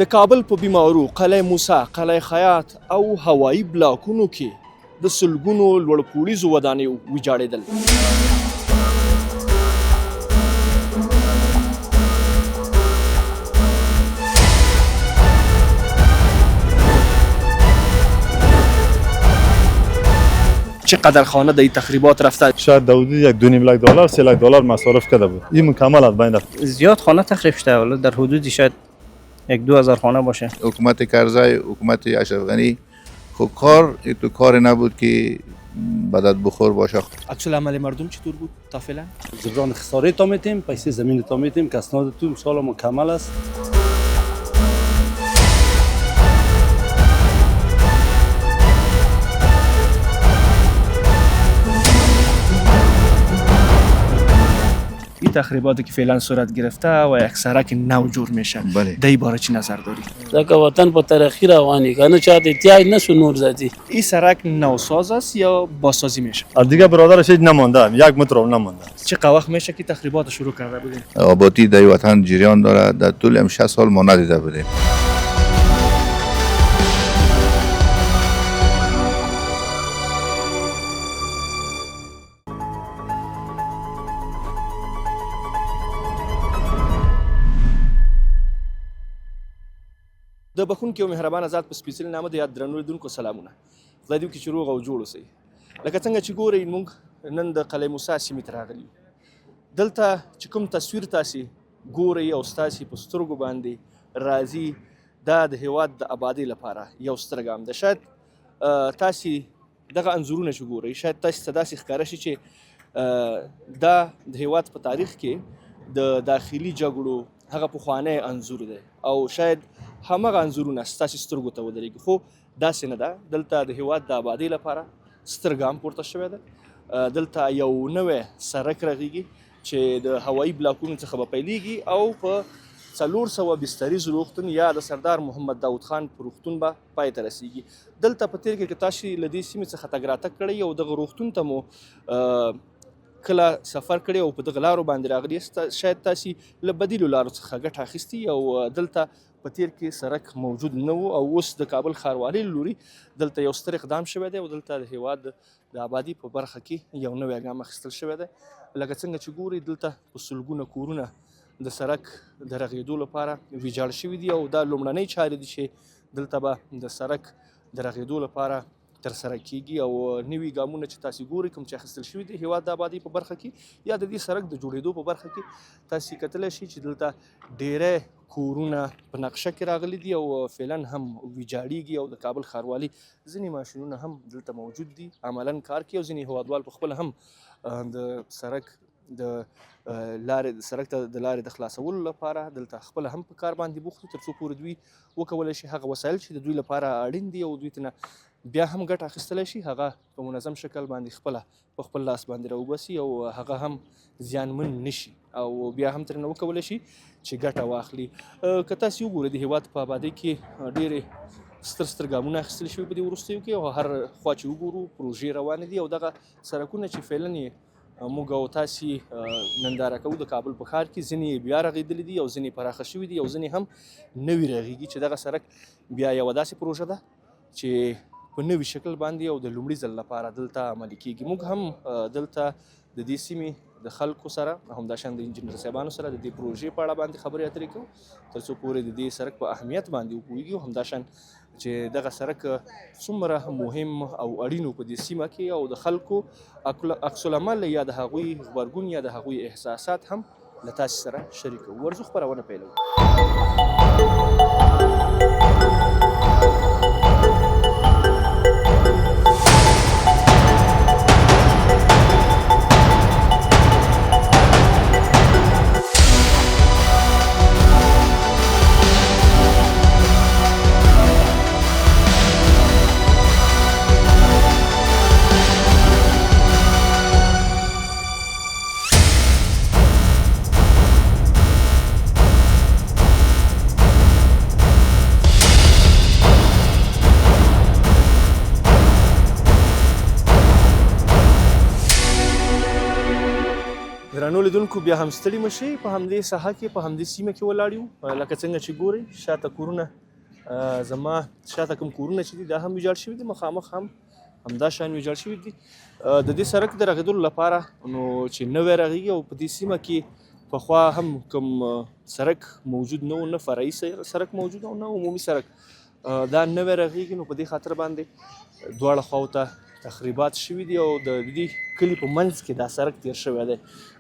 د کابل په بیمارو قلعه موسی، قلعه خیاط او هوایي بلاکونو کې د سلګونو لوړپوړیزو ودانیو ویجاړېدل. چقدر خانه در این تخریبات رفته؟ شاید داودی $1.5 $3 لک مصارف کرده بود. این مکمل از بین رفت. زیاد خانه تخریب شده، ولی در حدود شاید 1-2 هزار خانه باشه. حکومت کرزی، حکومت اشرف غنی خب کار نبود که بدت بخور باشه. عکس العمل مردم چطور بود تا فعلا؟ جبران خساره تا میتیم، پیسه زمین تا میتیم که اسناد تو سال مکمل است. این تخریباتی که فعلا صورت گرفته و یک سرک نو جور میشه، در این باره چی نظر داری؟ ځکه وطن په ترقی روانی کنه چاته احتیاج نشو نور زدی. این سرک نوساز است یا بازسازی میشه؟ از دیگه برادرش هیچ نمانده، 1 متر هم نمانده. چه وقت میشه که تخریبات شروع کرده بودیم؟ آبادی در وطن جریان داره، در طول 6 سال ما ندیده بودیم. د بخونکي او مهربانه ذات په سپېڅلي نامه د یاد درنو لیدونکو سلامونه. خدای دې وکړي چې روغ او جوړ اوسئ. لکه څنګه چې ګورئ موږ نن د قلعه موسی سیمې ته راغلي یو. دلته چې کوم تصویر تاسې ګورئ او ستاسې په سترګو باندې راځي، دا د هېواد د آبادۍ لپاره یو ستر ګام ده. شاید تاسې دغه انځورونه چې ګورئ، شاید تاسې ته داسې ښکاره شي چې دا د هېواد په تاریخ کې د داخلي جګړو هغه پخوانی انځور دی او شاید همغه انځورونه ستاسې سترګو ته ودرېږي، خو داسې نه ده. دلته د هېواد د آبادۍ لپاره ستر ګام پورته شوی ده. دلته یو نوی سرک رغېږي چې د هوایي بلاکونو څخه به پیلېږي او په 400 بستریز روغتون یا د سردار محمد داود خان په روغتون به پای ته رسېږي. دلته په تېر کې که تاسې له دې سیمې څخه تګ راتګ کړی او دغه روغتون ته مو کله سفر کړی او په دغه لارو باندې راغلي یاست، شاید تاسې له بدیلو لارو څخه ګټه اخیستي او دلته په تېر کې سرک موجود نه و او اوس د کابل ښاروالۍ له لوري دلته یو ستر اقدام شوی دی او دلته د هېواد د آبادي په برخه کې یو نوی ګام اخیستل شوی دی. لکه څنګه چې ګورئ دلته په سلګونه کورونه د سرک د رغېدو لپاره ویجاړ شوي دي او دا لومړنۍ چارې دي چې دلته به د سرک د رغېدو لپاره ترسره کیږي او نوي ګامونه چې تاسې ګورئ کوم چې اخیستل شوي دي هېواد د آبادۍ په برخه کې یا د دې سرک د جوړېدو په برخه کې، تاسې کتلی شئ چې دلته ډېری کورونه په نقشه کې راغلي دي او فعلا هم ویجاړېږي او د کابل ښاروالۍ ځینې ماشینونه هم دلته موجود دي، عملا کار کوي او ځینې هېوادوال په خپله هم د سرک د سرک ته د لارې د خلاصولو لپاره دلته خپله هم په کار باندې بوخت دي، تر څو پورې دوی وکولی شي هغه وسایل چې د دوی لپاره اړین دي او دوی ترنه بیا هم ګټه اخیستلی شي هغه په منظم شکل باندې خپله په خپل لاس باندې راوباسي او هغه هم زیانمن نشي او بیا هم ترنه وکولی شي چې ګټه واخلي. که تاسې وګورئ د هېواد په آبادۍ کې ډېرې ستر ګامونه اخیستل شوي په دې وروستیو کې او هر خوا چې وګورو پروژې روانې دي او دغه سرکونه چې فعلا یې موږ او تاسې ننداره کوو د کابل په ښار کې، ځینې بیا رغېدلي دي او ځینې پراخه شوي دي او ځینې هم نوي رغېږي چې دغه سرک بیا یوه داسې پروژه ده چې په نوي شکل باندې او د لومړي ځل لپاره دلته عملي کیږي. موږ هم دلته د دې سیمې د خلکو سره همداشان د انجینر صاحبانو سره د دې پروژې په اړه باندې خبرې اترې کوو تر څو پورې د دې سرک په اهمیت باندې وپوهېږي او همداشان چې دغه سرک څومره مهم او اړین په دې سیمه کې او د خلکو عکس العمل یا د هغوی غبرګون یا د هغوی احساسات هم له تاسې سره شریکوو. ورځو خپرونه پیلوو. لیدونکو بیا هم ستړي مه شئ، په همدې ساحه کې په همدې سیمه کې ولاړ یو. لکه څنګه چې ګورئ شاته کورونه، زما شاته کوم کورونه چې دي دا هم ویجاړ شوي دي، مخامخ هم همدا شان ویجاړ شوي دي. د دې سړک د رغېدلو لپاره نو چې نوی رغېږي او په دې سیمه کې پخوا هم کوم سړک موجود نه و، نه فرعي سړک موجود او نه عمومي سړک، دا نوی رغېږي. نو په دې خاطر باندې دواړه خواو ته تخریبات شوي دي او د دې کلي په منځ کې دا سړک تیر شوی دی.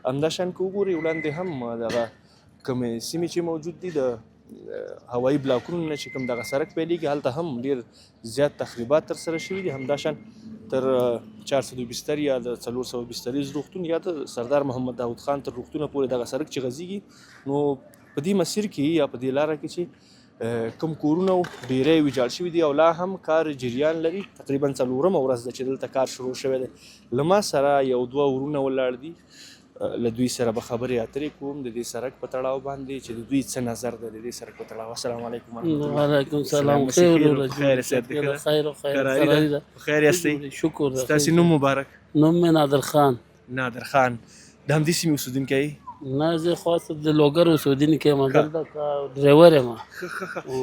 همدا شان که وګورئ وړاندې هم دغه کومې سیمې چې موجود دي د هوایي بلاکونو نه چې کوم دغه سړک پیلېږي هلته هم ډېر زیات تخریبات ترسره شوي دي. همدا شان تر 400 بستر یا د 400 بستریز روغتون یا د سردار محمد داود خان تر روغتونه پورې دغه سړک چې غځېږي، نو په دې مسیر کې یا په دې لاره کې چې کوم کورونه ډیری ویجاړ شوي دي او لا هم کار جریان لري. تقریبا 4مه ورځ ده چې دلته کار شروع شوی دی. له ما سره یو دوه ورونه ولاړ دي، له دوی سره به خبرې اترې کوم د دې سړک په تړاو باندې چې د دوی څه نظر ده د دې سړک په تړاو. السلام علیکم ورحمۃ اللہ. وعلیکم السلام. خیر خیر خیر یاستئ؟ شکر. ستاسو نوم مبارک؟ نوم مې نادر خان. نادر خان د همدې سیمې اوسېدونکی یې؟ نه زه خاص د لوګر اوسېدونکی یم، دلته ډرایور یم.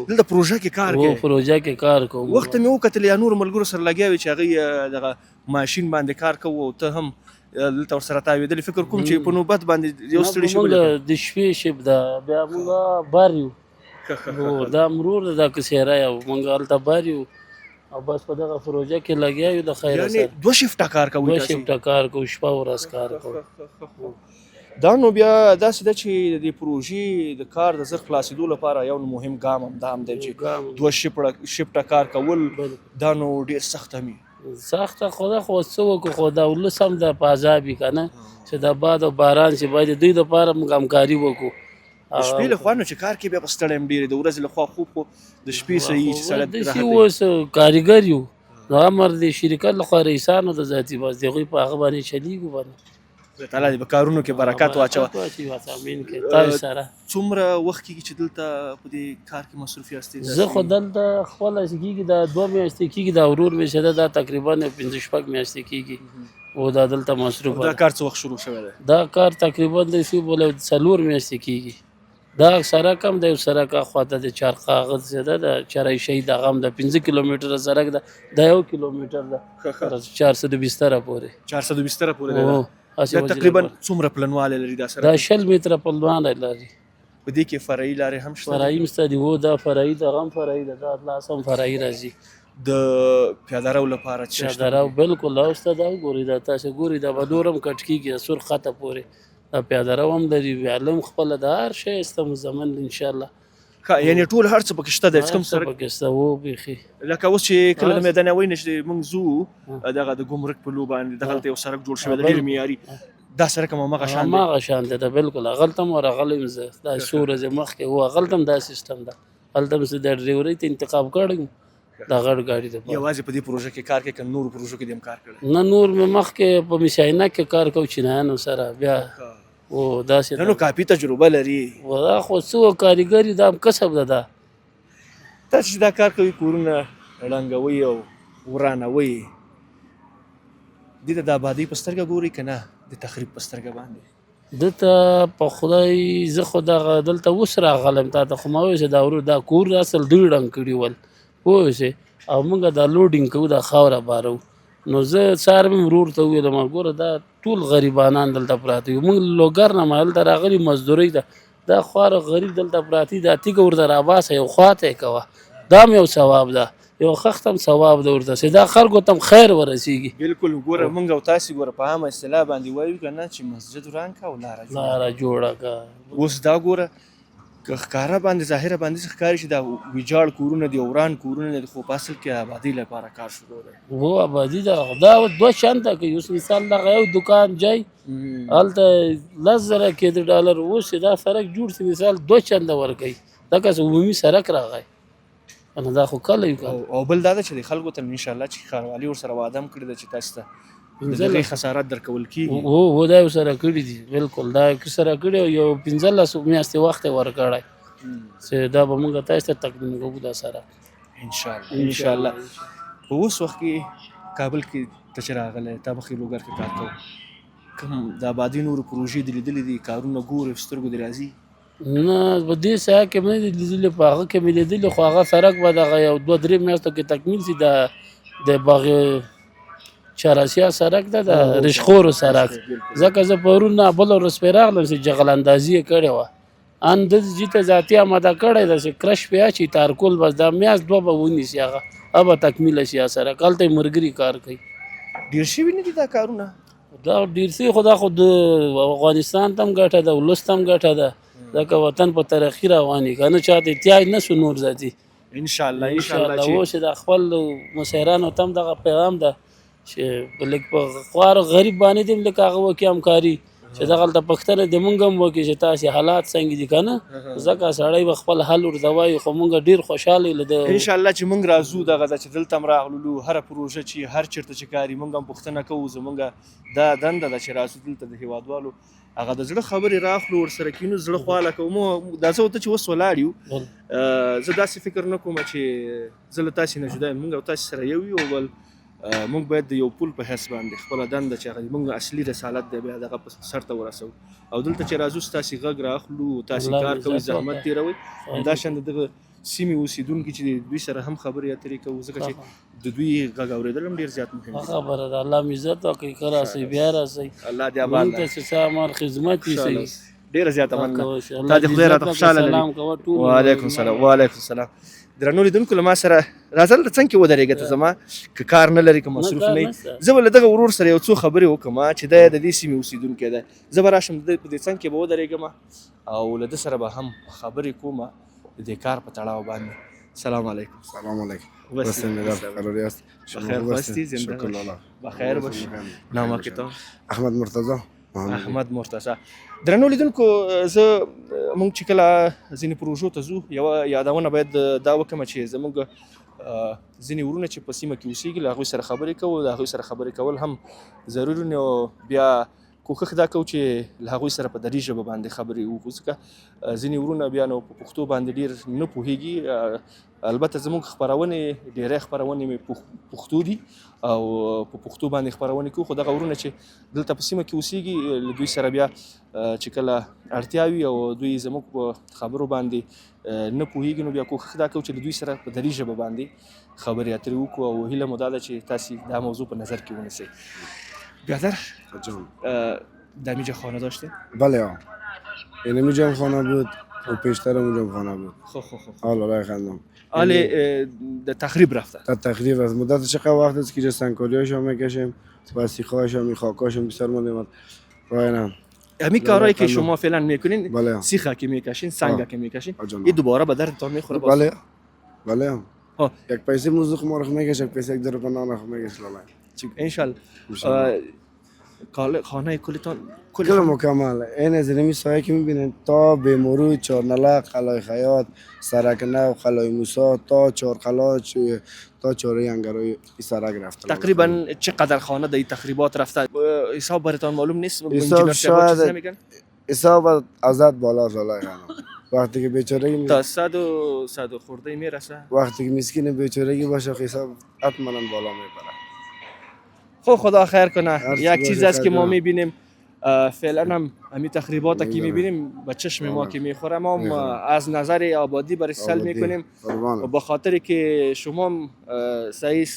دلته پروژه کې کار کوئ؟ پروژه کې کار کوم. وخت مې وکتل یا نورو ملګرو سره لګیا وي چې هغوی دغه ماشین باندې کار کوو او ته هم دلته ورسره تاوېدلې. فکر کوم چې په نوبت باندې یو ستړي شوي مونږ د شپې شپ ده، بیا مونږ بار یو، دا مرور ده، دا کسیره یو، مونږ هلته بار یو او بس په دغه پروژه کې لګیا یو. د خیره سره یعنې 2 شفټه کار کوئ؟ 2 شفټه کار کوو، شپه ورځ کار کوو. دا نو بیا داسې ده چې د دې پروژې د کار د زر خلاصېدو لپاره یو مهم ګام هم دا هم دی چې 2 شفټه کار کول دا نو ډېر سخت هم وي. سخته خو ده، خو څه وکړو، خو دا ولس هم د په عذاب وي که نه، چې د باد او باران چې باید دوی دپاره موږ همکاري وکړو. د شپې لخوا نو چې کار کې بیا په ستړی هم ډېر، د ورځې لخوا خوب خو د شپې صحیح چې سړی راحت وي. اوس کارګر یو، نو امر د شرکت لخوا رئیسانو د ذاتي بس د هغوی په هغه باندې چلیږو باندې. خدای تعالی دې په کارونو کې برکات واچوه. امین کې تاسو سره. څومره وخت کېږي چې دلته په دې کار کې مصروف یاستئ؟ زه خو دلته خپله چې کېږي دا 2 میاشتې کېږي، دا ورور مې چې ده دا تقریبا 5-6 میاشتې کېږي او دا دلته مصروف دا کار څه وخت شروع شوی دی؟ دا کار تقریبا د 4 میاشتې کېږي. دا سړک هم د یو سړک خواته د چارقاغز چې ده د چرای شهید هغه هم د 5 کیلومتره سړک ده، دا 1 کیلومتر ده 400 بستره پورې. 400 بستره پورې ده. دا تقریبا څومره پلنوالی لري دا سړک؟ دا 60 متره پلنوالی لري. په دې کې فرعي لارې هم شته؟ فرعي هم شته دي، دا فرعي دغه هم فرعي ده، دا لاس هم فرعي راځي. د پیاده رو لپاره څه شته؟ پیاده رو بالکل اوسته دا ګورئ، دا تاسو ګورئ دا به نور هم کټ کېږي د سور خطه پورې. دا پیاده رو هم لري، ویاله هم خپله د هر شی شته مزمن انشاءالله. یعنې ټول هر څه پکې شته دی؟ کوم سړک پکې شته و بیخي. لکه اوس چې کله د میدان هوایي نه چې موږ ځو دغه د ګمرک په لو باندې دغلته یو سړک جوړ شوی دی ډېر معیاري، دا سړک هم هماغه شان دی؟ هماغه شان دی، بالکل. هغلته هم ورغلی یم زه، دا څو ورځې مخکې و، هغلته هم دا سیسټم ده، هلته هم زه د ډریورۍ ته انتخاب کړی یم دا غټ ګاډي دپاره. یوازې په دې پروژه کې کار کوې که نورو پروژو کې دې هم کار کړی؟ نه نور مې مخکې په مشاینه کې کار کوو چینایانو سره، بیا و داسې نو کافي تجربه لري. دا خو څه کارګر یو، دا هم کسب ده. دا تاسو چې دا کار کوئ کورونه ړنګوئ او ورانوئ، دې ته د آبادۍ په سترګه ګورئ که نه د تخریب په سترګه باندې؟ دلته په خدای زه خو دغه دلته اوس راغلم، تا ته خو ما وویل چې دا ورور دا کور اصل دوی ړنګ کړي ول پوه شوې، او موږ دا لوډینګ کوو، دا خاوره بارو. نو زه سهار مې ورور ته وویلم ګوره دا ټول غریبانان دلته پراته یو، موږ لوګر نه هلته راغلي مزدورۍ ده، دا خواره غریب دلته پراته دا تیږه ورته راباسه یو خواته یې کوه، دا هم یو ثواب ده، یو خښت هم ثواب ده ورته، چې دا خلکو ته هم خیر ورسېږي. بلکل. ګوره موږ او تاسې ګوره په عامه اصطلاح باندې وایو که نه چې مسجد وران که او لاره جوړه که. اوس دا ګوره که ښکاره باندې ظاهره باندې څه ښکاري چې دا ویجاړ کورونه دي، وران کورونه دي، خو په اصل کې آبادۍ لپاره کار شروع دی. و آبادي ده، دا 2 شانته کوي. اوس مثال دغه یو دکان جای هلته 10,000 کې د ډالر، اوس چې دا سړک جوړ شي مثال 2 چنده ورکوي، دغه عمومي سړک راغی، نو دا خو کله یو. او بل دا ده چې د خلکو ته انشاءالله چې ښاروالي ورسره وعده هم کړې ده چې تاسو ته د دغې خسارات درکول کېږي. و دا یې ورسره کړي دي، بالکل دا یې سره کړي، یو 15 میاشتې وخت یې ورکړی چې دا به موږ تاسو ته تقدیم کوو دا سره انشاءالله. په اوس وخت کې کابل کې ته چې راغلی، تا مخکې لوګر کې کار کوو، کوم د آبادي نورو پروژې دې لیدلې دي کارونه ګورې په سترګو دې راځي؟ نه په دې ساحه کې مې نه دي لیدلي په هغه کې مې لیدلي خو هغه سړک به دغه یو 2-3 میاشتو کې تکمیل شي د باغ چهاراسیا سړک ده د رشخورو سړک ځکه زه پرون نه بله ورځ پرې راغلم چې جغل اندازي یې کړې وه ان د جي ته ذاتي آماده کړی ده چې کرش پې اچي تارکول بس دا میاشت دوه به ونیسي هغه به تکمیله شي سړک هلته یې ملګري کار کوي ډېر شوي نه دي دا کارونه؟ دا ډېر څه خو دا خو د افغانستان ته هم ګټه ده ولس ته هم ګټه ده ځکه وطن په ترقي روان وي که نه چاته احتیاج نه شو نور ذاتي انشاءالله انشاءالله اوس چې د خپل مشاعرانو ته هم دغه پیغام ده چې لږ په خوار غریب باندې دې هم لږ هغه وکړي همکاري چې دغلته پوښتنه د مونږ هم وکړي چې تاسې حالات څنګه دي که نه ځکه سړی به خپل حل ورته وایي خو مونږ ډېر خوشحاله یو د انشاءالله چې مونږ راځو دغه ځای چې دلته هم راغللو هره پروژه چې هر چېرته چې کاري مونږ هم پوښتنه کوو زمونږ دا دنده ده چې راسو دلته د هېوادوالو هغه د زړه خبرې راخلو ورسره کینو زړه خواله کوو دا زه ورته چې اوس ولاړ یو زه داسې فکر نه کوم چې زه له تاسې نه جدا یم مونږ او تاسې سره یو یو بل مونږ باید د یو پل په حیث باندې خپله دنده چې هغه مونږ اصلي رسالت دی بیا دغه په سر ته ورسوو او دلته چې راځو ستاسې غږ راخلو تاسې کار کوئ زحمت تېروئ همداشان د دغه سیمې اوسېدونکي چې دوی سره هم خبرې اترې کوو ځکه چې د دوی غږ اورېدل هم ډېر زیات مهم دي. خبره ده الله مو عزت وکړي که راسئ بیا راسئ الله دې آباد مونږ ته چې څه عمل خدمت وي ډېره زیاته مننه تا دې خدای راته خوشحاله لري. وعلیکم السلام وعلیکم السلام. درنو لیدونکو له ما سره راځه دلته څنګ کې ودرېږه ته زما که کار نه لري که مصروف نه یي زه به له دغه ورور سره یو څو خبرې وکړم چې دی د دې سیمې اوسېدونکی دی زه به راشم په دې څنګ کې به ودرېږم او له ده سره به هم خبرې کوم د دې کار په تړاو باندې. سلام علیکم. سلام علیکم. بسم الله قراری است. بخیر باستی زنده شکر الله. بخیر باش. نام کتاب احمد مرتضی. احمد مرتضی. درنو لیدونکو زه مونږ چې کله ځینې پروژو ته ځو یوه یادونه باید دا وکړم چې زموږ ځینې ورونه چې په سیمه کې اوسېږي له هغوی سره خبرې کوو د هغوی سره خبرې کول هم ضروري نو بیا کوښښ دا کوو چې له هغوی سره په دري ژبه باندې خبرې وکړو ځکه ځینې ورونه بیا نو په پښتو باندې ډېر نه پوهېږي البته زموږ خپرونې ډېری خپرونې مې پښتو دي او په پښتو باندې خپرونې کوو خو دغه ورونه چې دلته په سیمه کې اوسېږي له دوی سره بیا چې کله اړتیا وي او دوی زموږ په خبرو باندې نه پوهېږي نو بیا کوښښ دا کوو چې له دوی سره په دري ژبه باندې خبرې اترې وکړو او هیله مو دا ده چې تاسې دا موضوع په نظر کې ونیسئ. بیادر دمیجا خانه داشته؟ بله اینمیجا هم خانه بود و پیشتر اونجا هم خانه بود. خب حالا رای خندم حالی در تخریب رفته؟ در تخریب از مدت چقدر وقت است که جا سنگکاریاش هم میکشیم و سیخهاش هم خاکاش هم بسیار ماندیم رای نم همین کارهایی که شما فعلا میکنین بله. سیخه که میکشین سنگه که میکشین این دوباره به دردتان میخوره؟ بله بله هم یک پیسه موزوق مارخ میکش یک پیسه یک در پناه نخ میکش انشالله. خانه کلتان کل مکمل این از اینمی سایه که میبینید تا بیمروی چارنلق خلای خیاط سرک نو خلای موسا تا چارخلا تا چاره انگرای این سرک رفته تقریبا چقدر خانه در این تخریبات رفته حساب براتان معلوم نیست؟ حساب شاید حساب ازت بالا زالای خانم وقتی که بیچارگی تا 100 خورده میرسه وقتی که مسکین بیچارگی باشه حساب حتما بالا میبره. خب خدا خیر کنه. یک چیز است که ما میبینیم فعلا هم همین تخریبات که میبینیم به چشم ما که میخوره ما از نظر آبادی برای سل میکنیم و به خاطر که شما صحیح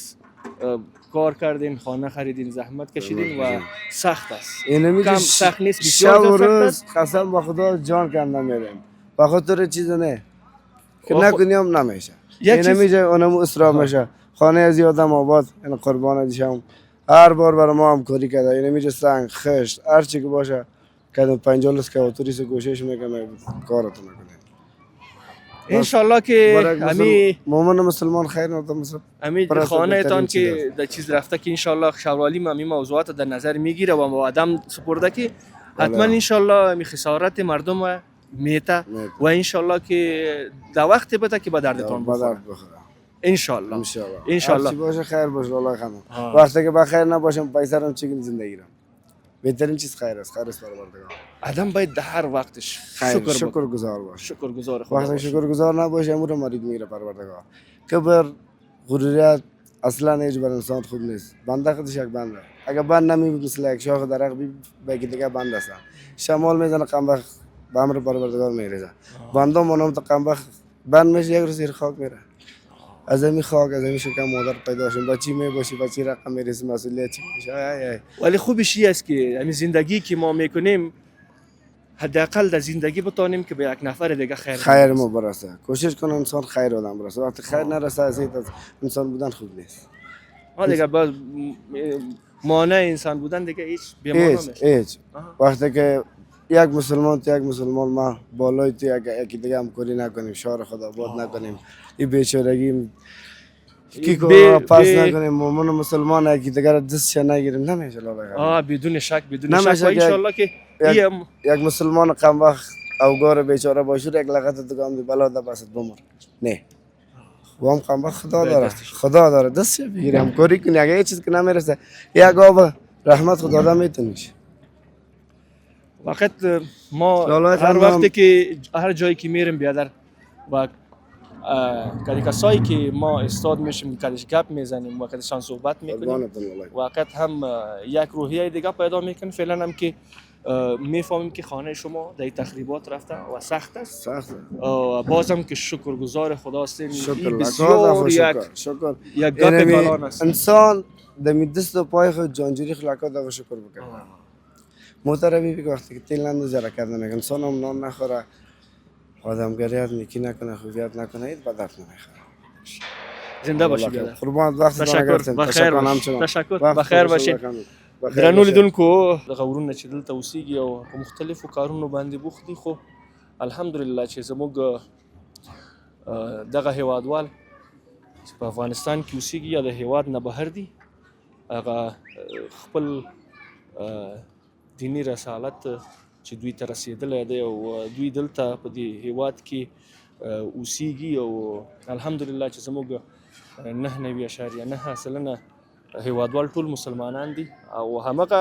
کار کردین خانه خریدین زحمت کشیدین و سخت است کم سخت نیست بسیار روز قسم با خدا جان کنده میریم به خاطر چیز نه که نکنیم نمیشه نمیشه اونم اسراف میشه خانه از یادم آباد این قربان دیشم هر بار برای ما همکاری کرده این میشه سنگ خشت هر چی که باشه کدوم 50 اسکواتوریس کوشش میکنه کارتون میکنه انشالله که همین مومن مسلمان خیر نمیشه همین خانه تان که در چیز رفته که انشالله شوالی ما همین موضوعات در نظر میگیره و آدم سپرده که حتما انشالله همین خسارت مردم میته و انشالله که در وقت بده که به دردتان بخوره انشالله انشالله باشه خیر باشه والله خانم وقتی که بخیر نباشم پیسه رو چیکار زندگی رو بهترین چیز خیر است پروردگار آدم باید در هر وقتش شکرگزار باشه شکرگزار خدا وقتی شکرگزار نباشه امور مرید میره پروردگار کبر غروریت اصلا هیچ بر انسان خوب نیست. بنده خودش یک بنده، اگر بند نمی مثل یک شاخ درخت بگی دیگه بند است. شمال میزنه قنبخ به امر پروردگار میریزه. بنده منم تا قنبخ بند میشه یک روز زیر خاک میره. از این خاک از این شکم مادر پیدا شد، بچی میباشی بچی رقم میرسه، مسئولیت چی میشه. ولی خوبش این است که همین زندگی که ما میکنیم حداقل در زندگی بتانیم که به یک نفر دیگه خیر ما برسه. کوشش کنه انسان خیر آدم برسه. وقتی خیر نرسه از انسان بودن خوب نیست. دیگه باز مانع انسان بودن دیگه هیچ بی‌معنی میشه. هیچ وقتی که یک مسلمان تو یک مسلمان ما بالای تو یکی دیگه همکاری نکنیم، شعار خدا آباد نکنیم، این بیچارگی کی کو پاس نکنیم، مومن مسلمان یکی دیگه دستش نگیریم، نمیشه لالا. بدون شک بدون شک و ان شاء الله که یک مسلمان کم وقت اوگار بیچاره باشه یک لغت دگام دی بلا ده بس بمر نه وام کم وقت خدا داره دستش بگیریم همکاری کنیم. اگه چیز که نمیرسه یک آب رحمت خدا داد میتونیش. وقت ما هر وقتی که هر جایی که میریم بیادر و کسایی که ما استاد میشیم کدش گپ میزنیم و کدشان صحبت میکنیم وقت هم یک روحیه دیگه پیدا میکنیم. فعلا هم که میفهمیم که خانه شما در تخریبات رفته و سخت است. بازم که شکرگزار خدا هستیم. بسیار یک گپ کلان است. انسان دمی دست و پای خود جانجوری خلقات و شکر بکنه. محترمی بگه وقتی که تیل نندازه را کردن میگه انسان هم نان نخوره، آدمگریت نیکی نکنه، خوبیت نکنه، اید بدت نمیخوره. زنده باشی بیادر. قربان وقت تشکر بخیر باشین. درنو لیدونکو دغه ورونه چې دلته اوسېږي او په مختلفو کارونو باندې بوخت دي، خو الحمدلله چې زموږ دغه هیوادوال چې په افغانستان کې اوسېږي یا د هیواد نه بهر دي هغه خپل دینی رسالت چې دوی ته رسېدلی دی او دوی دلته په دې هیواد کې اوسېږي او الحمدلله چې زموږ 9.9 سلنه هیوادوال ټول مسلمانان دي او همغه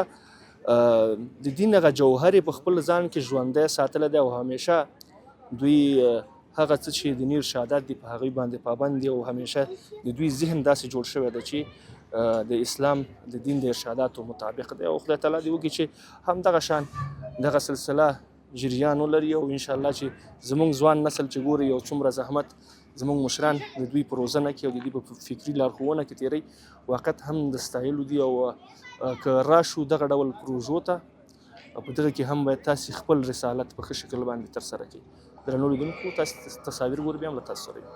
د دین هغه جوهر په خپل ځان کې ژوندی ساتلی دی او همیشه دوی هغه څه چې دیني ارشادات دي په هغوی باندې پابند دي او همیشه د دوی ذهن داسې جوړ شوی دی چې د اسلام د دین د ارشاداتو مطابق دی او خدای تعالی دې وکړي چې همدغه شان دغه سلسله جریان ولري او انشاءالله چې زموږ ځوان نسل چې ګوري یو څومره زحمت زموږ مشران د دوی په روزنه کې او د دوی په فکري لارښوونه کې تیری وقت هم د ستایلو دي او که راشو دغه ډول پروژو ته په دغه کې هم باید تاسې خپل رسالت په ښه شکل باندې ترسره کړئ. درنو لیدونکو تاسې تصاویر ګورئ بیا هم له تاسو سره یو.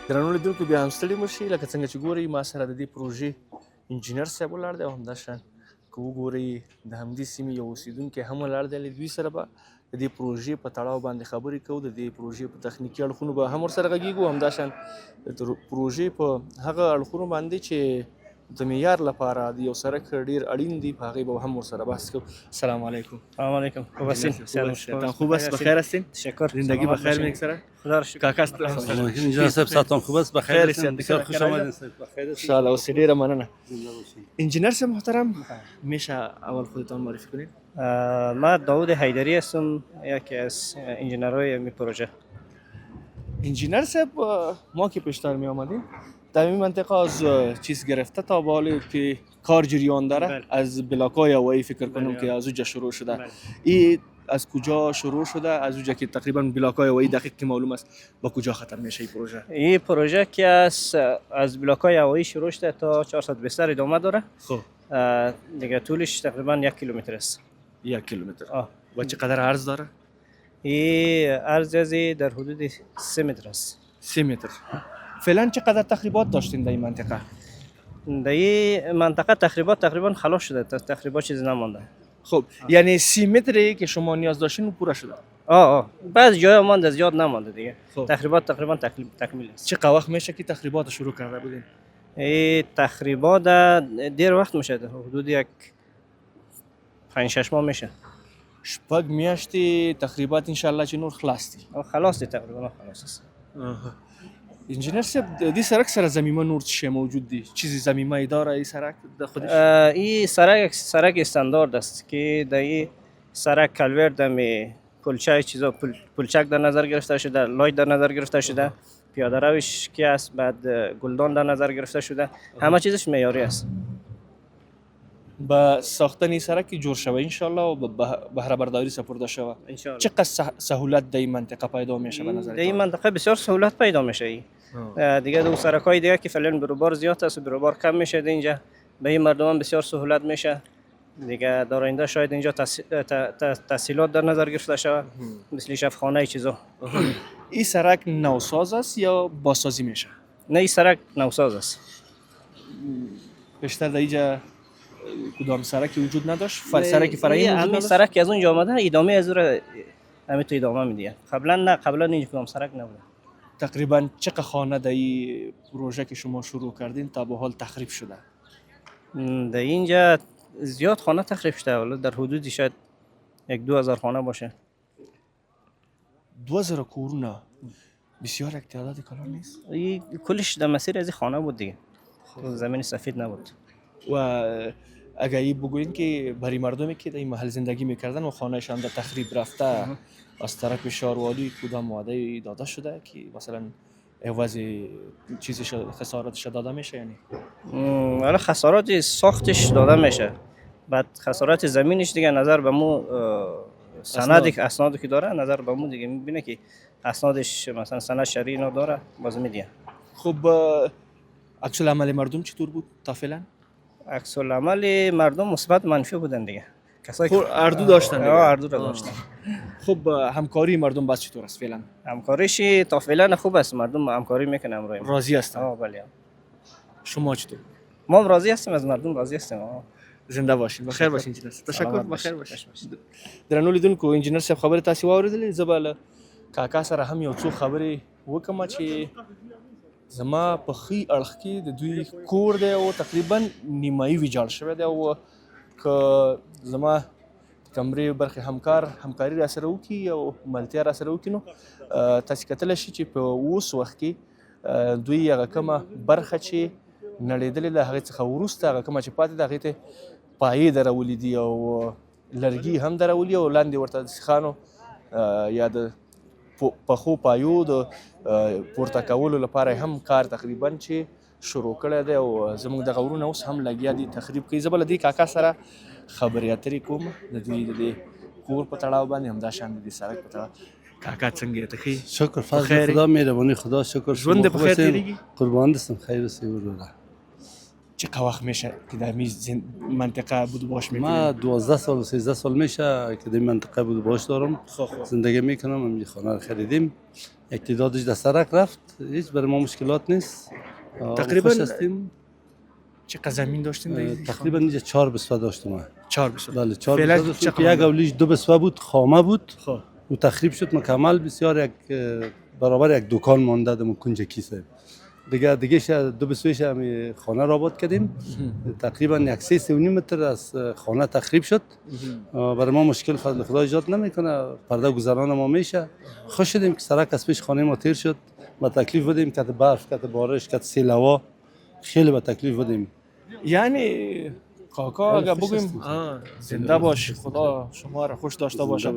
درنو لیدونکو بیا هم ستړي مه شئ. لکه څنګه چې ګورئ ما سره د دې پروژې انجینر صاحب ولاړ دی او همداشان که وګورئ د همدې سیمې یو اوسېدونکی هم ولاړ دی. له دوی سره به د دې پروژې په تړاو باندې خبرې کوو، د دې پروژې په تخنیکي اړخونو به هم ورسره غږېږو، همداشان د پروژې په هغه اړخونو باندې چې د معیار لپاره د یو سړک ډېر اړین دي په هغې به هم ورسره بحث کوو. السلام علیکم. سلام علیکم. خوب هستین؟ خوب است؟ بخیر هستین؟ تشکر. زندگی بخیر میگذره؟ خدا را شکر. کاکا اینجا صاحب ساتون خوب است؟ بخیر هستین؟ بسیار خوش آمدین صاحب. بخیر هستین؟ ان اوسې ډېره مننه. انجینر صاحب محترم میشه اول خودتان معرفی کنید؟ ما داود حیدری هستم، یکی از انجینرهای این پروژه. انجینر صاحب ما که پیشتر می آمدیم در این منطقه از چیز گرفته تا به حال که کار جریان داره از بلاک‌های هوایی فکر کنم که از اونجا شروع شده. این از کجا شروع شده؟ از اونجا که تقریبا بلاک‌های هوایی دقیق که معلوم است با کجا ختم میشه این پروژه؟ این پروژه که از بلاک‌های هوایی شروع شده تا 400 بستر ادامه داره. خب دیگه طولش تقریبا 1 کیلومتر است. 1 کیلومتر. و چقدر عرض داره؟ این عرض در حدود 3 متر است. 3 متر. فعلا چقدر تخریبات داشتین در این منطقه؟ در این منطقه تقریبا خلاص شده، تقریبا چیزی نمانده. خب یعنی 30 متری که شما نیاز داشتین اون پوره شده. بعض جای مانده، زیاد نمانده دیگه. خب. تقریبا تکمیل است. چه وقت میشه که تخریبات شروع کرده بودین؟ تقریبا دیر وقت میشه، حدود یک 5-6 ماه میشه. شپږ میاشتې تقریبات انشالله چې نور خلاص دي. خلاص دی، تقریبا خلاص است. انجینر صاحب د دې سرک سره زمینه نور څه شی موجود دي؟ چیزی زمینه ای داره این سرک د خودش؟ این سرک استاندارد است که در این سرک کلور دم پلچه چیزا پلچک در نظر گرفته شده، لایت در نظر گرفته شده، پیاده روش که است، بعد گلدان در نظر گرفته شده، همه چیزش معیاری است. با ساختن این سرک جور شوه انشالله و به بهره برداری سپرده شوه. انشالله. چقدر سهولت در این منطقه پیدا میشه به نظر؟ در این منطقه بسیار سهولت پیدا میشه. دیگه دو سرکای دیگه که فعلا بروبار زیاد است و بروبار کم میشه اینجا، به این مردمان بسیار سهولت میشه. دیگه در آینده شاید اینجا تسهیلات در نظر گرفته شود، مثل شفاخانه چیزا. این سرک نوساز است یا بازسازی میشه؟ نه، این سرک نوساز است. بیشتر در اینجا کدام سرکی وجود نداشت؟ سرک فرعی وجود نداشت؟ سرک از اونجا آمده، ادامه از اون همین تو ادامه میدیه. قبلا اینجا کدام سرک نبوده. تقریبا چقدر خانه در این پروژه که شما شروع کردین تا به حال تخریب شده؟ در اینجا زیاد خانه تخریب شده، ولی در حدودی شاید 1-2 خانه باشه. 2000 کورونه بسیار یک تعداد کلان نیست؟ این کلش در مسیر از این خانه بود دیگه، زمین سفید نبود. و اگر این بگوین که برای مردمی که در این محل زندگی میکردن و خانهشان در تخریب رفته از طرف شهروالی کدام وعده داده شده که مثلا عوض چیزش خسارتش داده میشه؟ یعنی حالا خسارات ساختش داده میشه، بعد خسارات زمینش دیگه نظر به مو اسنادی که داره، نظر به مو دیگه میبینه که اسنادش مثلا سند شرعی اینا داره، باز میدیه. خب عکس العمل مردم چطور بود تا فعلا؟ عکس العمل مردم مثبت منفی بودن دیگه. کسایی که اردو داشتن دیگه. اردو داشتن. خب همکاری مردم باز چطور است فعلا؟ همکاریش تا فعلا خوب است، مردم همکاری میکنن امروز. راضی هستن؟ بله. شما چطور؟ ما هم راضی هستیم، از مردم راضی هستیم. زنده باشین، بخیر باشین انجینر. تشکر، بخیر باشین. درنو لیدونکو، انجینر صاحب خبره تاسو واوریدلې، زه به له کاکا سره هم یو څو خبرې وکړم چې زما په ښي اړخ کې د دوی کور دی او تقریبا نیمایي ویجاړ شوی دی او که زما کمرې برخې همکاري را سره وکړي او ملتیا را سره وکړي نو تاسې کتلی شئ چې په اوس وخت کې دوی هغه کومه برخه چې نړېدلې ده هغې څخه وروسته هغه کومه چې پاتې ده هغې ته پایې درولي دي او لرګي هم درولي او لاندې ورته د سیخانو یا د پخو پایو د پورته کولو لپاره هم کار تقریبا چې شروع کړی دی او زموږ دغه ورونه اوس هم لګیا دي تخریب کوي. زه به له دې کاکا سره خبرې اترې کوم د دوی د دې کور په تړاو باندې همداشان د دې سړک په تړاو. کاکا څنګه یې ته ښې؟ شکر فضل خدا، مهربانی خدا، شکر. ژوند دې په خیر تېرېږي؟ قربان دستم، خیر اوسې وروره. چه وقت میشه که در منطقه بودباش میکنید؟ ما 12 سال و 13 سال میشه که در منطقه بودباش دارم، زندگی میکنم. این خانه رو خریدیم، اقتدادش در سرک رفت، هیچ برای ما مشکلات نیست. تقریبا هستیم. چقدر زمین داشتین؟ تقریبا اینجا 4 بسوه داشتم. 4 بسوه؟ بله 4 بسوه داشتم که یک اولیش 2 بسوه بود، خامه بود و تخریب شد مکمل. بسیار یک برابر یک دکان مانده دم کنج کیسه دیگه 2 بسوهش هم خانه را آباد کردیم. تقریبا یک 3.5 متر از خانه تخریب شد. برای ما مشکل فضل خدا ایجاد نمیکنه، پرده گذران ما میشه. خوش شدیم که سرک از پیش خانه ما تیر شد. با تکلیف بودیم که برف، که بارش، که سیل هوا، خیلی با تکلیف بودیم. یعنی کاکا اگر بگویم زنده باش، خدا شما را خوش داشته باشه.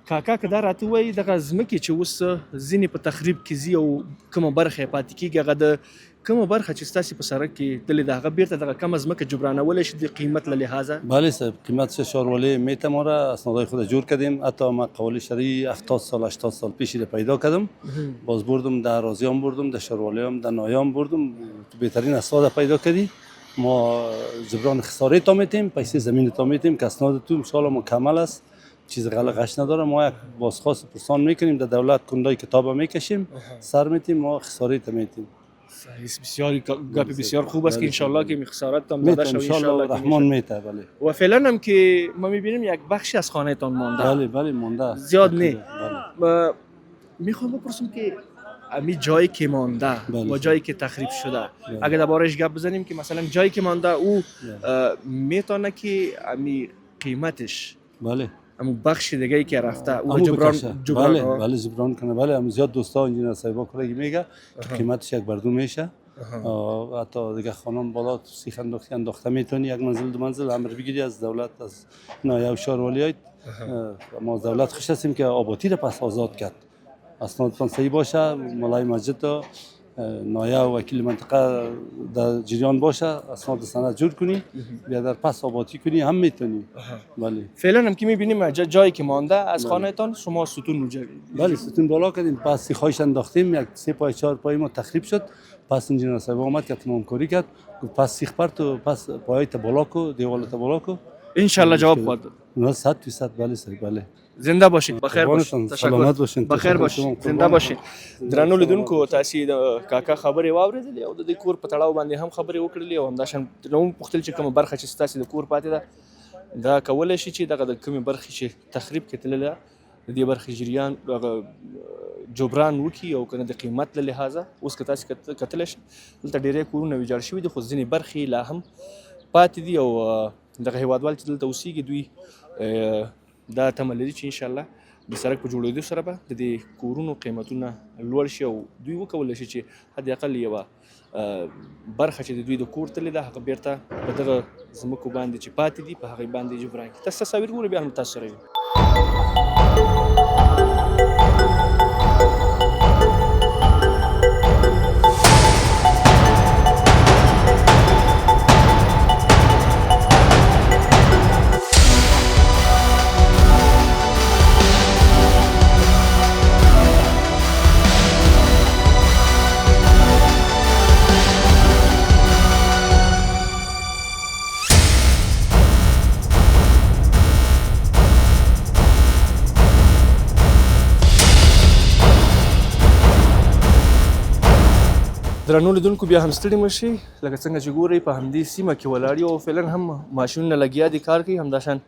کاکا که دا راته وایي دغه ځمکې چې اوس ځینې په تخریب کې ځي او کومه برخه یې پاتې کېږي هغه د کومه برخه چې ستاسې په سرک کې تللې ده هغه بیرته دغه کمه ځمکه جبرانولی شي د قیمت له لحاظه؟ بله صاحب، قیمت شهروالی میتم ما را اسنادهای خود جور کردیم. حتی ما قوالی شرعی 70 سال 80 سال پیش را پیدا کردم، باز بردم در اراضیام، بردم در شهروالیام، در نایام بردم، تو بهترین اسناد پیدا کردی. ما جبران خساره تا میتیم، پیسه زمین تا میتیم که اسناد تو ان شاء الله مکمل است، چیز غلطش نداره. ما یک بازخواست پرسان میکنیم، در دولت کندای کتاب میکشیم، سر میتیم، ما خساره تا میتیم. بسیار گپ بسیار خوب است که انشالله که خسارت هم داده میتونه شود انشالله انشالله رحمان میته. بله و فعلا هم که ما میبینیم یک بخشی از خانه تان مانده. بله مونده است. زیاد نه. بله. میخوام بپرسم که امی جایی که مانده بله. و جایی که تخریب شده اگر دربارش گپ بزنیم که مثلا جایی که مانده او میتونه که امی قیمتش بله اما بخش دیگه ای که رفته او همو جبران بکشه. جبران بله جبران کنه. بله هم زیاد دوستا انجینر صاحبا کلاگی میگه که قیمتش یک بردو میشه. حتی دیگه خانم بالا سیخ انداخته میتونی یک منزل دو منزل امر بگیری از دولت از نایب شهرولیایت. ما از دولت خوش هستیم که آبادی رو پس آزاد کرد. اسنادتان صحیح باشه، ملای مسجد نایب و وکیل منطقه در جریان باشه، اسناد سند جور کنی بیا در پس آبادی کنی هم میتونی. بله فعلا هم که میبینیم جایی که مانده از خانه تان شما ستون موجه. بله ستون بالا کردیم، پس سیخایش انداختیم، یک 3 پای 4 پای ما تخریب شد. پس انجینر صاحب آمد که تمام کاری کرد، گفت پس سیخ پرت و پس پایت بالا کو، دیوالت بالا کو. ان شاء الله جواب خواهد داد. 100% بله صحیح. بله زنده باشین، بخیر باشین، سلامت باشین، بخیر باشین، زنده باشین. درنو لیدونکو تاسو د کاکا خبرې واورېدلې او د دې کور په تړاو باندې هم خبرې وکړلې او همداشان نو پوښتل چې کومه برخه چې تاسو د کور پاتې ده دا کولای شي چې دغه د کومې برخې چې تخریب کتلله د دې برخې جریان جبران وکي او کنه د قیمت له لحاظه اوس که تاسو کتل شي دلته ډېرې کورونه ویجاړ شوي دي خو ځینې برخې لا هم پاتې دي او دغه هیوادوال چې دلته اوسېږي دوی دا تمه لري چې انشاءالله د سړک په جوړېدو سره به د دې کورونو قیمتونه لوړ شي او دوی وکولی شي چې حد اقل یوه برخه چې د دوی د کور تلې ده هغه بیرته په دغه ځمکو باندې چې پاتې دي په هغې باندې جبران کړي. تاسو تصاویر ګورئ بیا هم تاسو سره وي. درنو لیدونکو بیا هم ستړي مشي لکه څنګه چې ګورئ په همدې سیمه کې ولاړ یو او فعلا هم ماشینونه لګیا دي کار کوي همداشان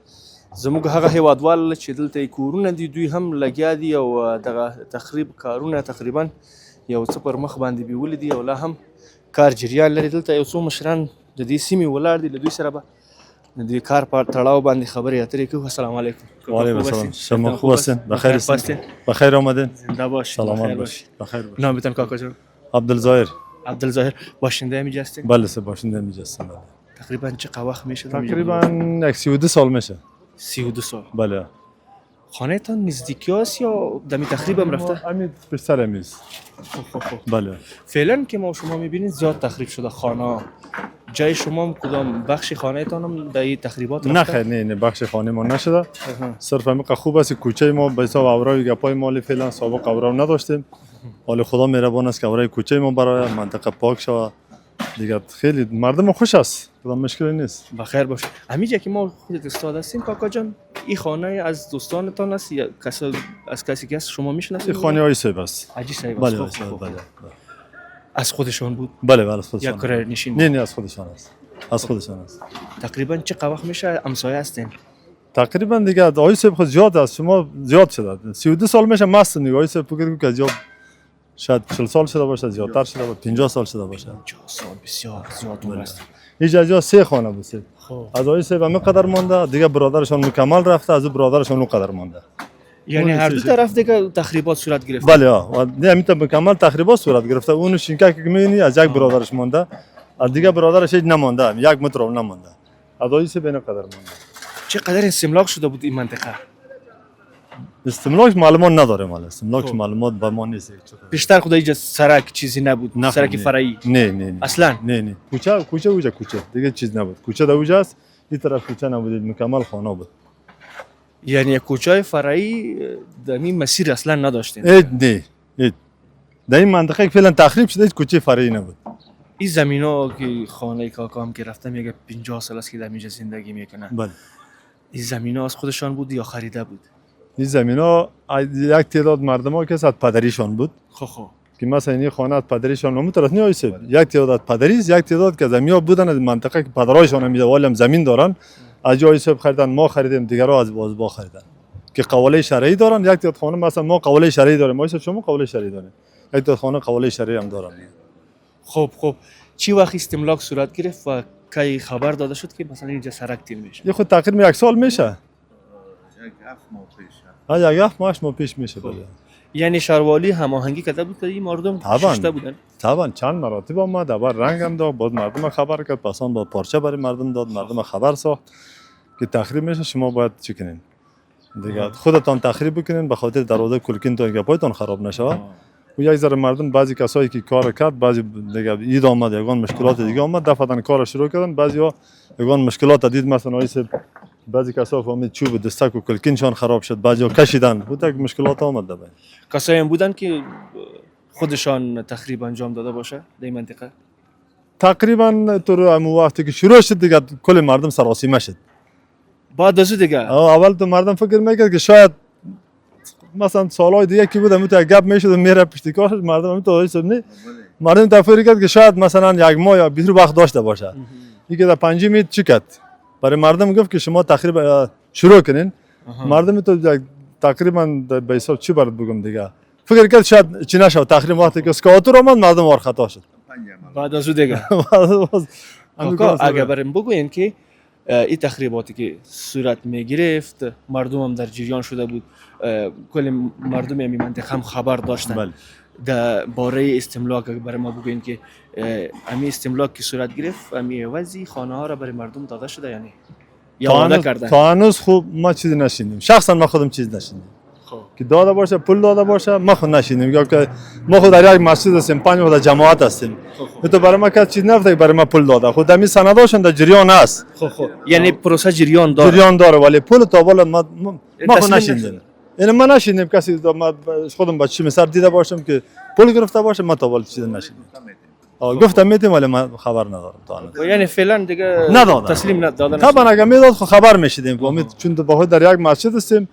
زموږ هغه هیوادوال چې دلته کورونه دي دوی هم لګیا دي او دغه تخریب کارونه تقریبا یو څه پر مخ باندې بیولي دي او لا هم کار جریان لري. دلته یو څو مشران د دې سیمې ولاړ دي له دوی سره به د دې کار په تړاو باندې خبرې اترې کوو. السلام علیکم. وعلیکم السلام. شما خوب هستین؟ بخیر هستین؟ بخیر آمدین. زنده باشین. سلامت باشین. بخیر باشین. نامتان کاکا جان؟ عبدالظاهر. عبدالظاهر. باشنده اینجا هستین؟ بله سه باشنده اینجا هستم. تقریبا چه وقت میشه؟ تقریبا 32 سال میشه. 32 سال. بله. خانه تان نزدیکی است یا دمی تخریب هم رفته؟ همین پشت میز. بله. فعلا که ما شما میبینید زیاد تخریب شده خانه. جای شما کدام بخش خانه تان هم در این تخریبات رفته؟ نه خیر نه بخش خانه ما نشده. صرف همین خوب است کوچه ما به حساب اوراق گپای مالی فعلا سابق اوراق نداشتیم. ولی خدا مهربان است که اوراق کوچه ما برای منطقه پاک شود. دیگه خیلی مردم خوش است. کدام مشکلی نیست. بخیر باشه. همینجا که ما خودت استاد هستیم کاکا جان این خانه از دوستانتان است یا از کسی که است شما میشناسید؟ این خانه های صاحب است. حاجی صاحب است. بله. از خودشان بود؟ بله از خودشان. یا کرایه نشین؟ نه از خودشان است. از خودشان است. تقریبا چه وقت میشه همسایه هستین؟ تقریبا دیگه آقای صاحب خود زیاد است. شما زیاد شده. 32 سال میشه مست نگاه آقای صاحب فکر که زیاد شاید 40 سال شده باشه زیادتر شده باشه 50 سال شده باشه. 50 سال بسیار زیاد است. اینجا 3 خانه بود. از آقای صاحب همین قدر مونده دیگه برادرشون مکمل رفته از برادرشون اون قدر مونده. یعنی هر دو طرف دیگه تخریبات صورت گرفته. بله و نه همین مکمل تخریبات صورت گرفته. اون شینکا که میبینی از یک برادرش مونده از دیگه برادرش هیچ نمونده 1 متر هم نمونده. از آقای صاحب این قدر مونده. چقدر استملاک شده بود این منطقه؟ استملاک معلومات نداریم ولی استملاک معلومات با ما نیست. بیشتر خدا اینجا سرک چیزی نبود. سرک فرعی. نه اصلا نه کوچه دیگه چیز نبود. کوچه در اونجاست این طرف کوچه نبود مکمل خانه بود. یعنی کوچه فرعی در این مسیر اصلا نداشتین؟ نه در این منطقه که فعلا تخریب شده کوچه فرعی نبود. این زمینا که خانه کاکا هم که رفته میگه 50 سال است که در اینجا زندگی میکنه. بله. این زمینا از خودشان بود یا خریده بود؟ این زمینا یک تعداد مردم ها که از پدریشان بود. خب که مثلا این خانه از پدریشان نمیتونست نیایسه یک تعداد پدریست یک تعداد که زمین بودن از منطقه که پدرایشان میده والیم زمین دارن از جای صاحب خریدن ما خریدیم دیگرها از بازبا خریدن که قواله شرعی دارن. یک تعداد خانه مثلا ما قواله شرعی داریم ما شما قواله شرعی دارین یک تعداد خانه قواله شرعی هم دارن. خب چی وقت استملاک صورت گرفت و کی خبر داده شد که مثلا اینجا سرک تیر میشه؟ یه خود تقریبا یک سال میشه یک 7 ماه پیش میشه. بله یعنی شاروالی هماهنگی کرده بود که این مردم ششته بودن؟ طبعا چند مراتب آمد اول رنگ هم داد بعد مردم خبر کرد پسان با پارچه برای مردم داد مردم خبر ساخت که تخریب میشه شما باید چی کنین دیگه خودتان تخریب بکنین به خاطر دروازه کلکین تا اینکه پایتون خراب نشه. و یک ذره مردم بعضی کسایی که کار کرد بعضی دیگه اید آمد یگان مشکلات دیگه آمد دفعتن کار شروع کردن بعضیا یگان مشکلات دید مثلا ایسه بعضی کسا فهمید چوب دستک و کلکینشان خراب شد بعضیا کشیدن بود یک مشکلات آمد دبن. کسایی هم بودن که خودشان تخریب انجام داده باشه در این منطقه؟ تقریبا تو وقتی که شروع شد دیگه کل مردم سراسیمه شد. بعد از دیگه اول تو مردم فکر میکرد که شاید مثلا سالهای دیگه کی بود تو گپ میشد و میره پشت کارش مردم تو حساب نه مردم تفکر کرد که شاید مثلا یک ماه یا بیشتر وقت داشته باشه. دیگه در 5 مید چی کرد برای مردم گفت که شما تقریبا شروع کنین. مردم تو تقریبا به حساب چی برات بگم دیگه فکر کرد شاید چی نشه تقریبا وقتی که اسکاتور اومد مردم وار خطا شد. بعد از دیگه اگر برام بگوین که این تخریباتی که صورت میگرفت مردم هم در جریان شده بود کل مردم این منطقه هم خبر داشتن در باره استملاک برای ما بگوین که امی استملاک که صورت گرفت امی عوضی خانه ها را برای مردم داده شده یعنی یا وعده کردن؟ تا هنوز خوب ما چیزی نشینیم شخصا ما خودم چیز نشینیم که داده باشه پول داده باشه ما خود نشینیم یا که ما خود در یک مسجد هستیم 5 خود جماعت هستیم تو برای ما که چیز نفته برای ما پول داده خود همین سنداشون در جریان است. یعنی پروسه جریان داره ولی پول تا بالا ما خود نشینیم. یعنی ما نشینیم کسی ما خودم بچه مثلا دیده باشم که پول گرفته باشه ما تا بالا چیز نشینیم. گفتم میتیم ولی من خبر ندارم تا الان. یعنی فعلا دیگه تسلیم ندادن. طبعا اگر میداد خبر میشدیم امید چون با خود در یک مسجد هستیم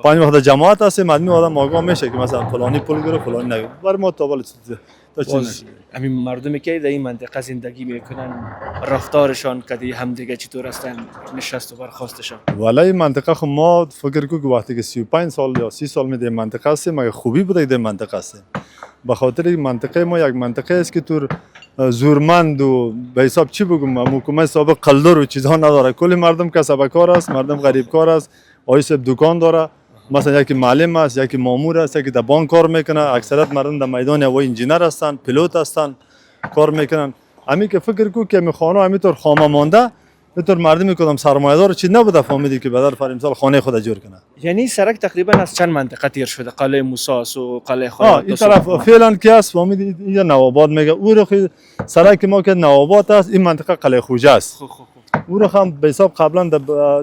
5 وقت جماعت هستیم آدمی آدم آگاه میشه که مثلا فلانی پول گرفت فلانی نگرفت برای ما تا بالا چیز همین مردمی که در این منطقه زندگی میکنن رفتارشان که همدیگه چطور هستن نشست و برخاستشان؟ ولی این منطقه خب ما فکر کنم که وقتی که 35 سال یا 30 سال میده منطقه هستیم مگه خوبی بوده در منطقه هستیم به خاطر این منطقه ما یک منطقه است که تو زورمند و به حساب چی بگم حکومت سابق قلدر و چیزها نداره کلی مردم کسب کار است مردم غریب کار است آیس دکان داره مثلا یکی معلم است یکی مامور است یکی در بانک کار میکنه اکثریت مردم در میدان هوایی انجینر هستن پیلوت هستن کار میکنن. همین که فکر کو که می خانه همینطور خامه مانده بهتر مردمی کدام سرمایه‌دار چیز نبوده فهمیدی که بدر فرمسال خانه خود جور کنه. یعنی سرک تقریبا از چند منطقه تیر شده قلعه موسی و قلعه خالد این طرف فعلا که است فهمیدی اینجا نواباد میگه او رو سرک ما که نواباد است این منطقه قلعه خوجه است. او رو هم به حساب قبلا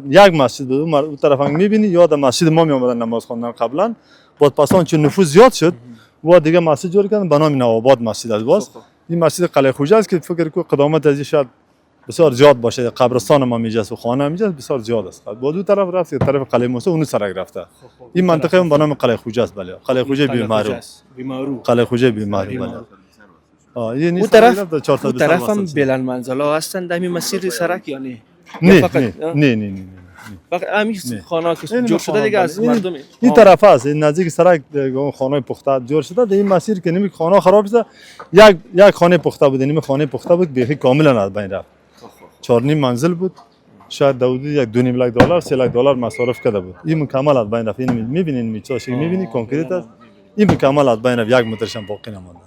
یک مسجد بود اون طرف هم میبینی یاد مسجد ما می اومدن نماز خواندن قبلا بعد پسان چون نفوذ زیاد شد و دیگه مسجد جور کردن به نام نواباد مسجد است. باز این مسجد قلعه خوجه است که فکر کو قدامت از شاید بسیار زیاد باشه قبرستان ما میجاست و خانه میجاست بسیار زیاد است. با دو طرف رفت طرف قلعه موسی اون سرک رفته این منطقه هم به نام قلعه خوجه است. بله قلعه خوجه بیمارو قلعه خوجه بیمارو بله. اون طرف هم بلند منزلا هستن در این مسیر سرک یا نه؟ نه فقط همین خانه که جور شده دیگه از مردم این طرف است این نزدیک سرک خانه پخته جور شده در این مسیر که نمی خانه خراب شده یک خانه پخته بود نمی خانه پخته بود بیخی کاملا از بین رفت 4.5 منزل بود شاید داودی $2.5 لک $3 لک مصارف کرده بود این مکمل از بین رفت. این میبینین میچاش میبینی کنکریت است این مکمل از بین رفت 1 مترش هم باقی نمونده.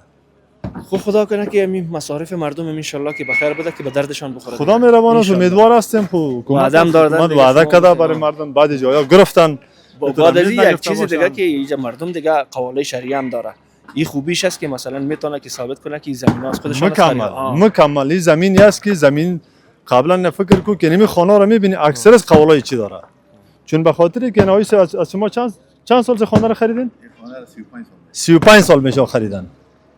خب خدا کنه که همین مصارف مردم ان شاء الله که بخیر بده که به دردشان بخوره. خدا مهربان است امیدوار هستیم حکومت وعده کرده برای مردم بعد جایا گرفتن بعد از یک چیز دیگه که اینجا مردم دیگه قواله شرعی هم داره این خوبیش است که مثلا میتونه که ثابت کنه که زمین از خودشان مکمل این زمینی است که زمین قبلا نفکر کو که نمی خانه رو میبینی اکثر از قواله چی داره چون به خاطر که نهایت از شما چند سال خانه رو خریدین؟ خانه رو 35 سال میشه خریدن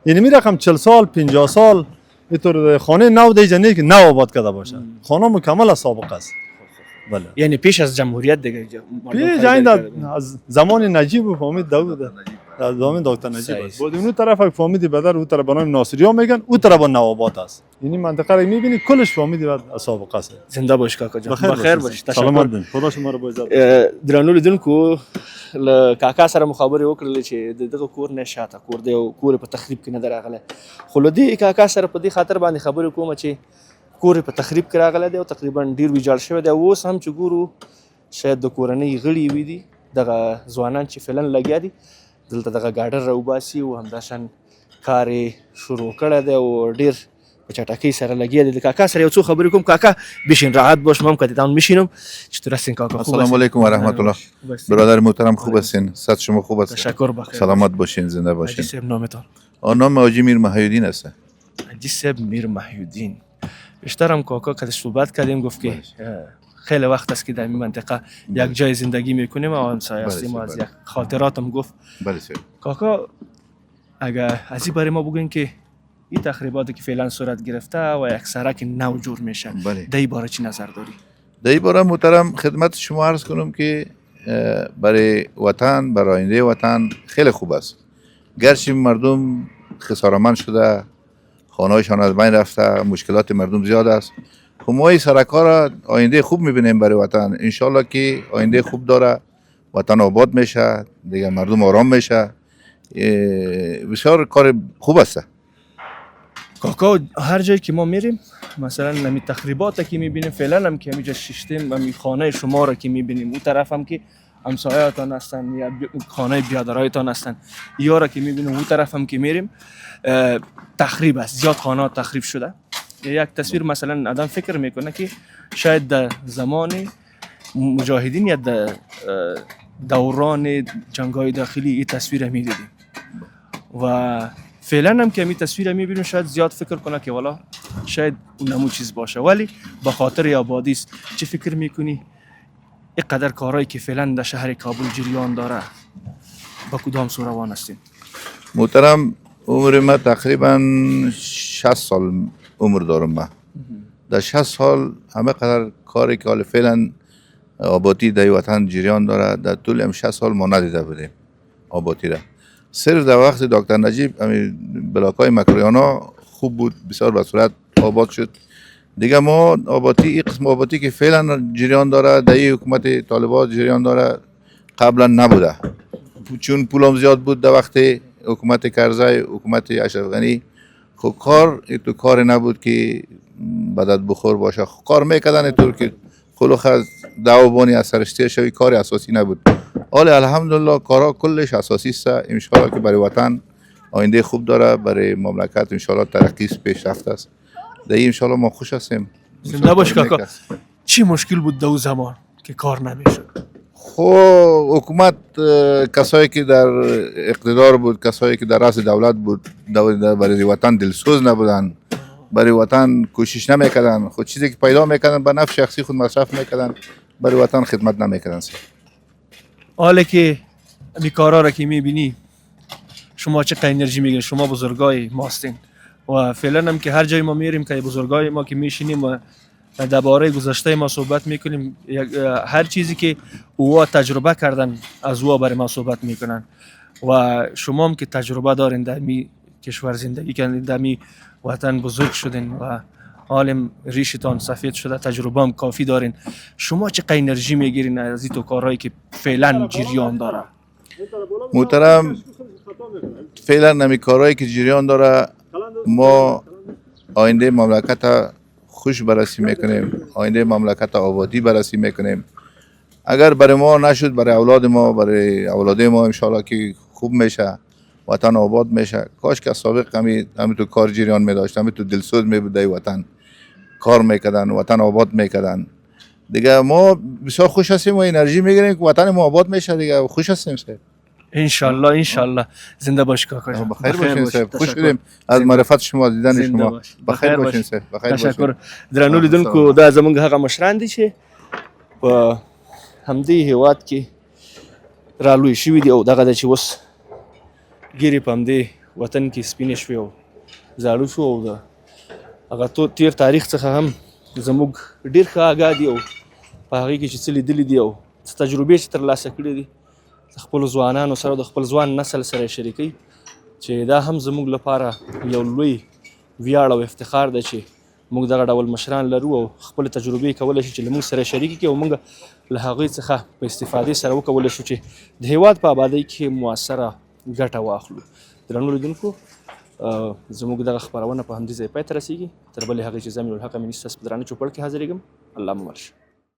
یعنی می رقم 40 سال 50 سال اینطور خانه نو دیگه نه که نو آباد کرده باشه خانه مکمل از سابق است. بله یعنی پیش از جمهوریت دیگه پیش از زمان نجیب و حامد داوود زمین دکتر نجیب صحیح. است. بود اون طرف فهمیدی بدر اون طرف به نام ناصری ها میگن، اون طرف با نوابات است. یعنی منطقه رو میبینی کلش فهمیدی بعد سابقه است. زنده باش کاکا جان. بخیر باش. سلامت تشکر. بین. خدا شما رو با عزت. درنو لیدونکو له کاکا سره مخابره وکړلې چې دغه کور نه شاته کور دی او کور په تخریب کې نه دراغله. خو له دې کاکا سره په دې خاطر باندې خبرې کوم چې کور په تخریب کې راغله دی او تقریبا ډیر ویجاړ شوی دی. اوس هم چې ګورو شاید د کورنۍ غړي وي دي دغه ځوانان چې فعلا لګیا دي دلته دغه ګاډر راوباسي او همداشان کار یې شروع کړی دی او ډیر په چټکۍ سره لګیا دی. د کاکا سره یو څو خبرې کوم. کاکا بشین راحت باش، ما هم کدیدان میشینم. چطور هستین کاکا؟ خوب السلام علیکم و رحمت الله. برادر محترم خوب هستین؟ صحت شما خوب است؟ تشکر. بخیر. سلامت باشین، زنده حاجی باشین. صاحب نامتان؟ نام حاجی میر محی‌الدین است. حاجی صاحب میر محی‌الدین. بیشتر هم کاکا که صحبت کردیم گفت که خیلی وقت است که در این منطقه یک جای زندگی میکنیم و همسایه هستیم و از یک خاطراتم گفت. بله سر. کاکا اگر از این برای ما بگوین که این تخریباتی که فعلا صورت گرفته و یک سرک نو جور میشه در این باره چی نظر داری؟ در این باره محترم خدمت شما عرض کنم که برای وطن، برای آینده وطن خیلی خوب است. گرچه مردم خساره‌مند شده، خانه‌هایشان از بین رفته، مشکلات مردم زیاد است. خب ما این سرک‌ها را آینده خوب می‌بینیم برای وطن. انشالله که آینده خوب داره، وطن آباد میشه، دیگه مردم آرام میشه. بسیار کار خوب است. کاکا هر جایی که ما میریم مثلا نمی تخریبات که میبینیم فعلا هم که همینجا شیشتیم و خانه شما را که میبینیم اون طرف هم که همسایه‌تان هستن یا خانه بیادرایتان هستن یا را که میبینیم اون طرف هم که میریم تخریب است. زیاد خانه تخریب شده. یک تصویر مثلا آدم فکر میکنه که شاید در زمان مجاهدین یا در دوران جنگ‌های داخلی این تصویر میدیدیم و فعلا هم که می تصویر میبینیم شاید زیاد فکر کنه که والا شاید اونمو چیز باشه، ولی به خاطر آبادی است. چه فکر میکنی اینقدر کارهایی که فعلا در شهر کابل جریان داره با کدام سو روان هستین؟ محترم عمر ما تقریبا 60 سال عمر دارم. ما در 60 سال همه قدر کاری که حال فعلا آبادی در وطن جریان داره در طول هم 60 سال ما ندیده بودیم آبادی را. صرف در وقت دکتر نجیب بلاکای مکریانا خوب بود، بسیار به صورت آباد شد. دیگه ما آبادی این قسم آبادی که فعلا جریان داره در این حکومت طالبان جریان داره قبلا نبوده، چون پولم زیاد بود در وقت حکومت کرزی، حکومت اشرف غنی. خب کار تو کار نبود که بدت بخور باشه. کار میکردن طور که خلوخ از دعوانی از سرشتی شوی کار اساسی نبود. حال الحمدلله کارها کلش اساسی است. ان شاء الله که برای وطن آینده خوب داره، برای مملکت ان شاء الله ترقی پیشرفت است. در این ان شاء الله ما خوش هستیم. زنده باش کاکا. چی مشکل بود در زمان که کار نمیشد؟ خب حکومت کسایی که در اقتدار بود، کسایی که در رأس دولت بود برای وطن دلسوز نبودن، برای وطن کوشش نمیکردن. خود چیزی که پیدا میکردن به نفع شخصی خود مصرف میکردن، برای وطن خدمت نمیکردن. حالا که این کارا را که میبینی شما چقدر انرژی میگیرین؟ شما بزرگای ماستین و فعلا هم که هر جای ما میریم که بزرگای ما که میشینیم و درباره گذشته ما صحبت میکنیم، هر چیزی که اوها تجربه کردن از اوها برای ما صحبت میکنن و شما هم که تجربه دارین در می کشور زندگی کردین، در می وطن بزرگ شدین و حالم ریشتان سفید شده، تجربه هم کافی دارین. شما چقدر انرژی میگیرین از این تو کارهایی که فعلا جریان داره؟ محترم فعلا نمی کارهایی که جریان داره ما آینده مملکت خوش بررسی میکنیم، آینده مملکت آبادی بررسی میکنیم. اگر برای ما نشد برای اولاد ما، برای اولاده ما انشالله که خوب میشه، وطن آباد میشه. کاش که سابق همین تو کار جریان میداشت، همین تو دلسوز میبود وطن کار میکردن، وطن آباد میکردن. دیگه ما بسیار خوش هستیم و انرژی میگیریم که وطن ما آباد میشه. دیگه خوش هستیم سر. انشالله انشالله. زنده باش کاکا جان. بخیر باشین سر. خوش شدیم از معرفت شما، دیدن شما. بخیر باشین سر. بخیر باشین. تشکر. درنو لیدونکو دا زمونږ هغه مشران دي چې په همدې هیواد کې رالوی شوي دي او دغه د چې اوس ګیرې په همدې وطن کې سپینې شوې او زاړه شو او د هغه تیر تاریخ څخه هم زموږ ډېر ښه آګاه دي او په هغې کې چې څه لیدلي دي او څه تجربې چې ترلاسه کړي دي د خپلو ځوانانو سره د خپل ځوان نسل سره یې شریکوي چې دا هم زموږ لپاره یو لوی ویاړ او افتخار دی چې موږ دغه ډول مشران لرو او خپل تجربې کولی شو چې له موږ سره شریکې کړي او موږ له هغوی څخه په استفادې سره وکولی شو چې د هیواد په آبادۍ کې مؤثره ګټه واخلو. درنو لیدونکو زموږ دغه خپرونه په همدې ځای پای ته رسیږي. تر بلې هغې چې زه امین الحق امیني ستاسو په درانه چوپړ کې حاضرېږم. الله مو مل شه.